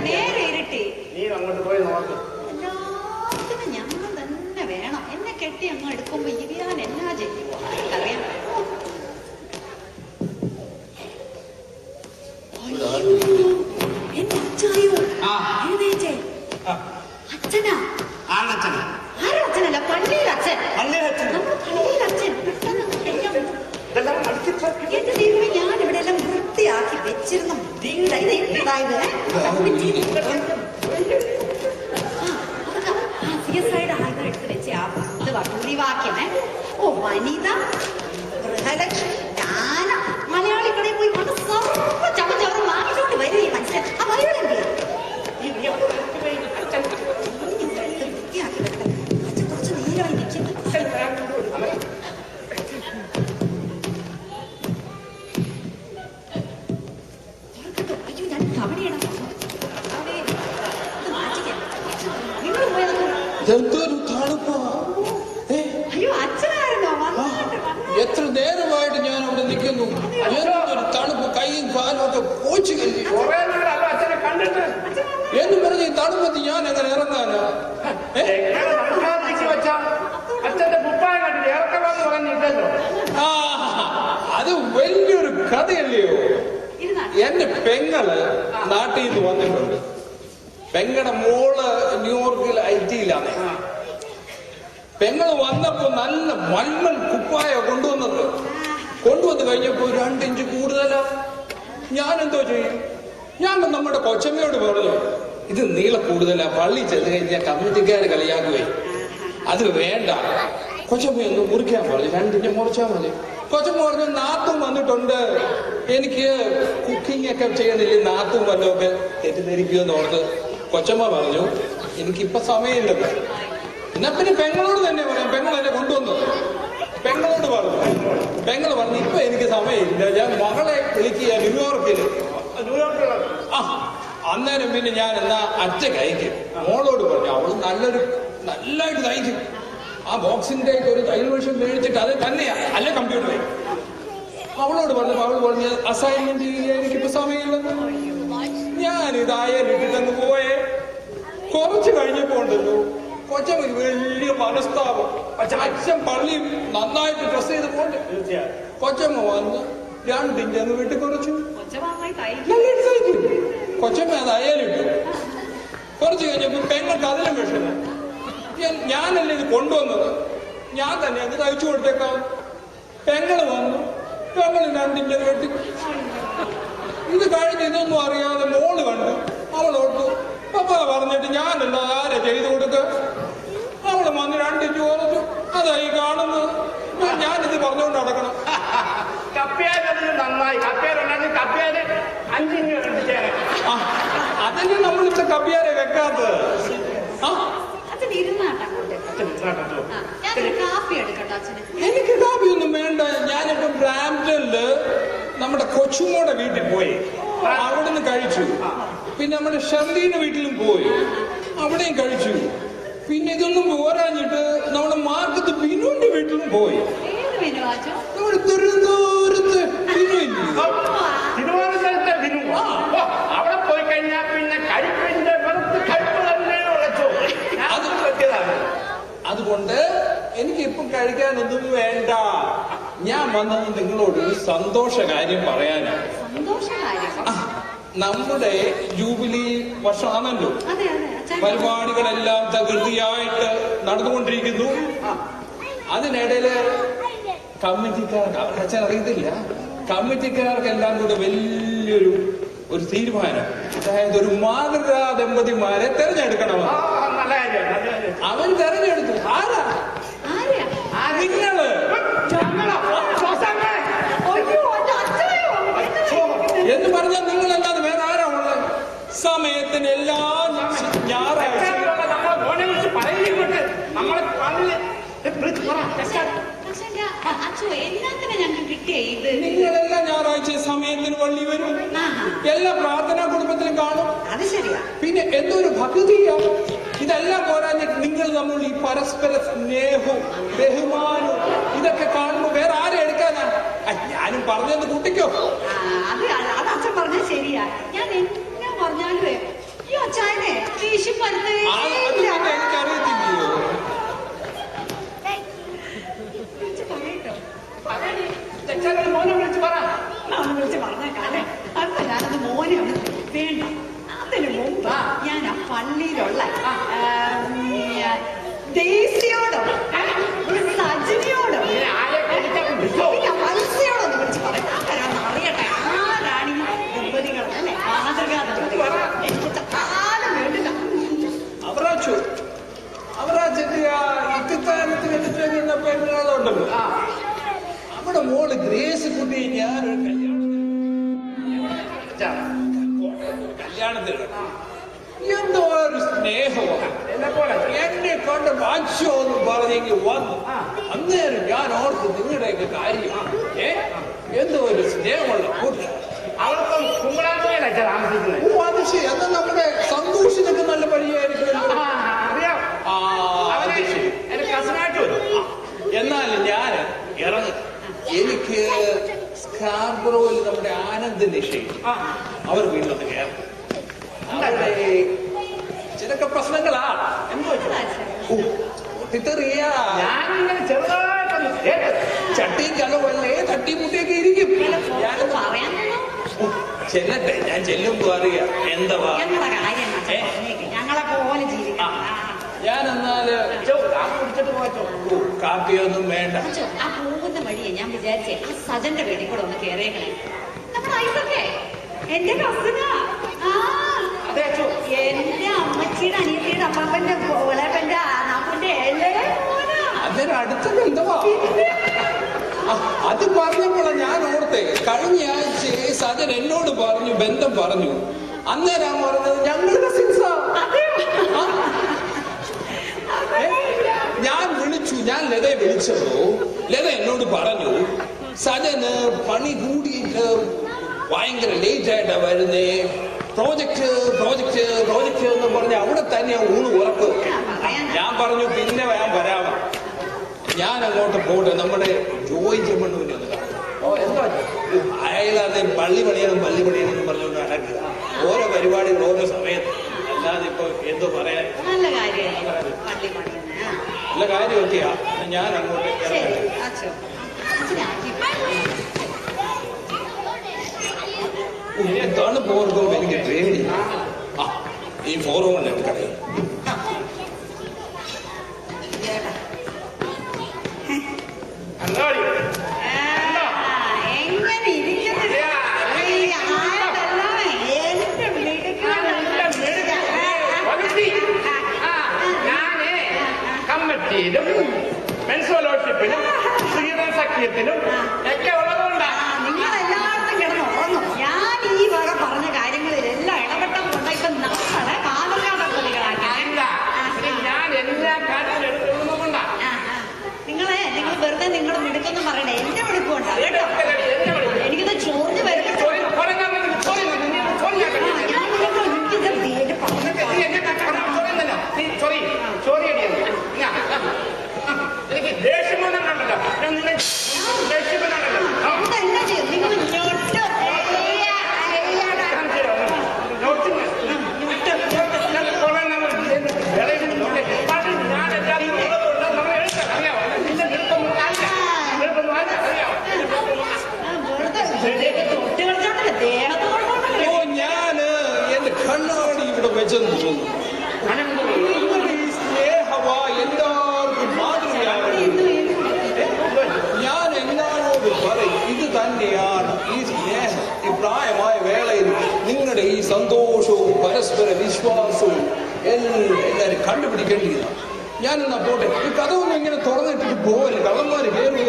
നേരെ ഇരുട്ടി. നീ അങ്ങോട്ട് പോയി നോക്ക്. എല്ലാത്തിനും ഞാൻ തന്നെ വേണം. എന്നെ കെട്ടി അങ്ങ് എടുക്കുമ്പോ ഇരിയാൻ എന്നാ ചെയ്യുമോ അറിയാം. എന്റെ അച്ചായോ എഴുന്നേറ്റേ. അച്ഛനാ? ആരച്ഛനല്ല, പള്ളിയിലച്ഛൻ. നമ്മുടെ പള്ളിയിലച്ഛൻ. പെട്ടെന്ന് എന്റെ ദൈവമേ, ഞാൻ ഇവിടെ എല്ലാം വൃത്തിയാക്കി വെച്ചിരുന്ന വീടായത്. CSIയുടെ ആളുകൾ എടുത്ത് വെച്ച ആ ഇത് പുള്ളിവാക്യമേ. ഓ വനിത, ഗൃഹലക്ഷ്മി, ജ്ഞാന, മലയാളി കടയിൽ പോയി കൊണ്ട് സർവ്വ ചവച്ചവറും വാങ്ങിച്ചോണ്ട് വരിക. മനസ്സിലായി? ആ മലയാളം വൃത്തിയാക്കി വെക്കണം. അച്ഛൻ കുറച്ച് നേരമായി നിൽക്കുന്നു. അയ്യോ, ഞാൻ കവടിയിടാം. നിങ്ങൾ എന്തൊരു തണുപ്പാ. അയ്യോ, അച്ഛനായിരുന്നോ? എത്ര നേരമായിട്ട് ഞാൻ അവിടെ നിൽക്കുന്നു. എന്തൊരു തണുപ്പ്, കൈയും കാലും ഒക്കെ പോച്ചു കഴിഞ്ഞു. എന്ന് പറഞ്ഞ് ഈ തണുപ്പത്ത് ഞാൻ എങ്ങനെ ഇറങ്ങാനോ? അത് വലിയൊരു കഥയല്ലയോ. എന്റെ പെങ്ങള് നാട്ടിൽ നിന്ന് വന്നിട്ടുണ്ട്. പെങ്ങളുടെ മോള് ന്യൂയോർക്കിൽ IT-യിലാണ്. പെങ്ങള് വന്നപ്പോ നല്ല മൽമൽ കുപ്പായ കൊണ്ടുവന്ന് കഴിഞ്ഞപ്പോ 2 ഇഞ്ച് കൂടുതലാ. ഞാൻ എന്തോ ചെയ്യും? ഞാൻ നമ്മുടെ കൊച്ചമ്മയോട് പറഞ്ഞു, ഇത് നീള കൂടുതലാ, പള്ളി ചെന്ന് കഴിഞ്ഞാൽ കമ്മിറ്റിക്കാര് കളിയാക്കുവേ, അത് വേണ്ട. കൊച്ചമ്മയൊന്ന് മുറിക്കാൻ പറഞ്ഞു, 2 ഇഞ്ച് മുറിച്ചാൽ മതി. കൊച്ചമ്മ പറഞ്ഞു, നാത്തും വന്നിട്ടുണ്ട്, എനിക്ക് കുക്കിംഗ് ഒക്കെ ചെയ്യണില്ലേ, നാത്തും വല്ലതൊക്കെ തെറ്റിദ്ധരിക്കുമെന്ന് ഓർത്ത് കൊച്ചമ്മ പറഞ്ഞു, എനിക്കിപ്പൊ സമയമില്ലത്. എന്നാ പിന്നെ പെങ്ങളോട് തന്നെ പറയാം. പെങ്ങൾ എന്നെ കൊണ്ടുവന്നു. പെങ്ങളോട് പറഞ്ഞു ഇപ്പൊ എനിക്ക് സമയമില്ല, ഞാൻ മകളെ വിളിക്കുക ന്യൂയോർക്കില്. അന്നേരം പിന്നെ ഞാൻ എന്നാ അച്ഛ കഴിക്കും. മോളോട് പറഞ്ഞു, അവള് നല്ലതായിട്ട് തയ്ക്കും. ആ ബോക്സിന്റെ ഒരു തയ്യൽ മെഷീൻ മേടിച്ചിട്ട് അത് തന്നെയാ, അല്ല കമ്പ്യൂട്ടർ. അവളോട് അവൾ പറഞ്ഞ് അസൈൻമെന്റ് ചെയ്യാൻ എനിക്കിപ്പോ സമയമില്ലെന്ന്. ഞാൻ ഇതായാലിട്ടിട്ടങ്ങ് പോയേ. കുറച്ച് കഴിഞ്ഞപ്പോ ഉണ്ടല്ലോ കൊച്ചമ്മക്ക് വലിയ മനസ്താപം. അച്ഛൻ പള്ളി നന്നായിട്ട് ഡ്രസ് ചെയ്ത് പോണ്ട്. കൊച്ചമ്മ വന്ന് 2 ഇഞ്ച് അങ്ങ് വീട്ടിൽ കുറച്ചു. കൊച്ചമ്മ അത് അയാലിട്ടു. കുറച്ച് കഴിഞ്ഞപ്പോ പെങ്ങൾക്ക് അതിലും വിഷമം. ഞാനല്ലേ ഇത് കൊണ്ടുവന്നത്, ഞാൻ തന്നെ അത് തയ്ച്ചു കൊടുത്തേക്കാം. പെങ്ങള് വന്നു, പെങ്ങള് 2 ഇഞ്ച് വെട്ടി. ഇത് കഴിഞ്ഞ് ഇതൊന്നും അറിയാതെ മോള് കണ്ടു. അവളോട്ടു പപ്പ പറഞ്ഞിട്ട് ഞാനല്ല ആരെ ചെയ്തു കൊടുക്ക. അവള് വന്ന് 2 ഇഞ്ച് കുറച്ചു. അതായി കാണുന്നത്. ഞാനിത് പറഞ്ഞുകൊണ്ട് നടക്കണം. അതല്ലേ നമ്മളിപ്പോ കപ്പിയാരെ വെക്കാത്തത്. എനിക്ക് കാപ്പിയൊന്നും വേണ്ട. ഞാനിപ്പോ ബ്രാംപ്ടണില് നമ്മുടെ കൊച്ചുമോടെ വീട്ടിൽ പോയി, അവിടുന്ന് കഴിച്ചു. പിന്നെ നമ്മുടെ ഷെർലീന്റെ വീട്ടിലും പോയി, അവിടെയും കഴിച്ചു. പിന്നെ ഇതൊന്നും പോരാഞ്ഞിട്ട് നമ്മുടെ മാർക്കത്ത് ബിനുവിന്റെ വീട്ടിലും പോയി. നമ്മുടെ തിരുവനന്തപുരത്ത് അവിടെ പോയി കഴിഞ്ഞാൽ പിന്നെ കഴിപ്പിന്റെ അതുകൊണ്ട് എനിക്ക് ഇപ്പം കഴിക്കാനൊന്നും വേണ്ട. ഞാൻ വന്നത് നിങ്ങളോട് ഒരു സന്തോഷ കാര്യം പറയാനാണ്. നമ്മുടെ ജൂബിലി വർഷമാണല്ലോ. പരിപാടികളെല്ലാം തകൃതിയായിട്ട് നടന്നുകൊണ്ടിരിക്കുന്നു. അതിനിടയില് കമ്മിറ്റിക്കാർക്ക്, അവർക്ക് അച്ഛൻ അറിയത്തില്ല, കമ്മിറ്റിക്കാർക്കെല്ലാം കൂടെ വലിയൊരു തീരുമാനം. അതായത് ഒരു മാതൃകാ ദമ്പതിമാരെ തെരഞ്ഞെടുക്കണമെന്ന്. അവൻ തെരഞ്ഞെടുത്തു. ആരാ? നിങ്ങള്. എന്ന് പറഞ്ഞാൽ നിങ്ങളല്ലാതെ വേറെ ആരാ ഉള്ളത്? സമയത്തിന് എല്ലാ ഞായറാഴ്ച നിങ്ങളെല്ലാം ഞായറാഴ്ച സമയത്തിന് പള്ളി വരും. എല്ലാ പ്രാർത്ഥനാ കുടുംബത്തിലും കാണും. പിന്നെ എന്തൊരു ഭക്തിയാണ്. ഇതെല്ലാം പോരാഞ്ഞിട്ട് നിങ്ങൾ നമ്മൾ ഈ പരസ്പര സ്നേഹവും ബഹുമാനവും ഇതൊക്കെ കാണുമ്പോ വേറെ ആരെ എടുക്കാനാ? ഞാനും പറഞ്ഞത് കൂട്ടിക്കോ. അത് അച്ഛൻ പറഞ്ഞത് ശരിയാ. ഞാൻ എന്നാ പറഞ്ഞാലും കല്യാണത്തിന് എന്തോ ഒരു സ്നേഹമാണ്. എന്നെ പോലെ എന്നെ കൊണ്ട് വാങ്ങിച്ചോ എന്ന് പറഞ്ഞെങ്കിൽ വന്നു. അന്നേരം ഞാൻ ഓർത്ത് നിങ്ങളുടെയൊക്കെ കാര്യം എന്തോ ഒരു സ്നേഹമുള്ള കൂട്ടം. അവളിപ്പം കുമ്പളാങ്കോയിലല്ല താമസിക്കുന്നത്. ഓ അത് ശരി. അത് നമ്മുടെ സന്തോഷിനൊക്കെ നല്ല പരിചയമായിരിക്കുമല്ലോ. അറിയാം. അത് ശരി. എന്റെ കസിനായിട്ട് വരും. എന്നാൽ ഞാൻ ഇറങ്ങി. എനിക്ക് സ്കാർബറോയിൽ നമ്മുടെ ആനന്ദ് നിഷയും അവർ വീട്ടിലൊന്ന് കയറി. അവിടെ ചിലൊക്കെ പ്രശ്നങ്ങളാ. എന്തോ പൊട്ടിത്തെറിയാ. ഞാനിങ്ങനെ ചെറുതായിട്ടൊന്ന് ചട്ടിയും കലവല്ലേ തട്ടിമുട്ടിയൊക്കെ ഇരിക്കും. പറയാൻ ചെല്ലട്ടെ, ഞാൻ ചെല്ലുമ്പോ അറിയാം എന്താ ഞങ്ങളെ പോലെ ജീവിക്കാം. ഞാൻ എന്നാല് കുടിച്ചിട്ട് പോച്ചോ. കാപ്പിയൊന്നും വേണ്ട. ആ പോകുന്ന വഴിയെ ഞാൻ വിചാരിച്ചേ ആ സജന്റെ വീട്ടിൽ കൂടെ ഒന്ന് കേറിയേക്കണേ. നമ്മുടെ ഐസൊക്കെ എന്റെ കസിനാ. അതെ അച്ഛോ. എന്റെ അമ്മച്ചിയുടെ അനിയത്തിയുടെ അപ്പാപ്പന്റെ വിളപ്പന്റെ നാപ്പന്റെ എല്ലാം അതൊരു അടുത്ത ബന്ധമാ. അത് പറഞ്ഞപ്പോഴാണ് ഞാൻ ഓർത്തേ. കഴിഞ്ഞ ആഴ്ച സജൻ എന്നോട് പറഞ്ഞു, ബന്ധം പറഞ്ഞു. അന്നേരം പറഞ്ഞത് ഞങ്ങൾ കസിൻസാ. ഞാൻ വിളിച്ചു. ഞാൻ ലതയെ വിളിച്ചപ്പോ ലത എന്നോട് പറഞ്ഞു, സജന് പണി കൂടിയിട്ട് ഭയങ്കര ലേറ്റ് ആയിട്ടാ വരുന്നേ. പ്രോജക്റ്റ് പ്രോജക്റ്റ് പ്രോജക്റ്റ് എന്ന് പറഞ്ഞ് അവിടെ തന്നെ ഊണ് ഉറക്കും. ഞാൻ പറഞ്ഞു പിന്നെ ഞാൻ വരാം. ഞാൻ അങ്ങോട്ട് പോട്ടെ. നമ്മുടെ ജോയ് ചെമ്മണ്ണൂരിനെ ഒന്ന് കാണും. ഓ എന്തോ അയാളത് പള്ളി പണിയണം പറഞ്ഞുകൊണ്ട് നടക്കുക. ഓരോ പരിപാടികൾ ഓരോ സമയത്ത്. അല്ലാതെ ഇപ്പൊ എന്തോ പറയാൻ നല്ല കാര്യമാണ്. പള്ളി പണിയുന്ന നല്ല കാര്യമൊക്കെയാ. ഞാൻ അങ്ങോട്ട് തണുപ്പ് ഓർക്കുമ്പോ എനിക്ക് പേടി. ഈ 401 എടുക്കണേ. എങ്ങനെ ഇരിക്കുന്നത് ഞാന് കമ്മിറ്റിയിലും മെൻസോലോഷിപ്പിലും ശ്രീധര സഖ്യത്തിലും ഒക്കെ ഉള്ളതുകൊണ്ടാണ്. നിങ്ങൾ എല്ലായിടത്തും കിടന്ന് ഉറങ്ങും. ഞാൻ ഈ വക പറഞ്ഞ കാര്യങ്ങളിലെല്ലാം ഇടപെട്ടതുകൊണ്ട് ഇപ്പൊ നമ്മളെ മാതൃകാപദ്ധതികളാക്കി. ഞാൻ എല്ലാ കാര്യത്തിലും എടുക്കുന്നതുകൊണ്ടാ. നിങ്ങൾ വെറുതെ നിങ്ങളുടെ മിടുക്കൊന്നും പറയണേ. എന്റെ മിടുക്കുണ്ടാ കേട്ടോ. എനിക്കിത് ചോറിന് വരുമ്പോ എനിക്ക് ദേഷ്യമൊന്നും കണ്ടല്ലോ. നിങ്ങൾ ദേഷ്യപ്പെടാണല്ലോ. എന്താ ചെയ്യും നിങ്ങൾ ഞാന് എന്റെ കണ്ണാടി ഇവിടെ വെച്ചെന്ന് തോന്നുന്നു. നിങ്ങളുടെ ഈ സ്നേഹവാ എല്ലാവർക്കും മാതൃകയാകുന്നു. ഞാൻ എല്ലാവരോട് പറയും, ഇത് തന്നെയാണ് ഈ സ്നേഹം. ഈ പ്രായമായ വേളയിൽ നിങ്ങളുടെ ഈ സന്തോഷവും പരസ്പര വിശ്വാസവും എല്ലാരും കണ്ടുപിടിക്കേണ്ടിയതാണ്. ഞാനെന്നാ പോട്ടെ. ഈ കഥ ഒന്നും ഇങ്ങനെ തുറന്നിട്ടിട്ട് പോകല്ലേ. കള്ളന്മാര് കയറി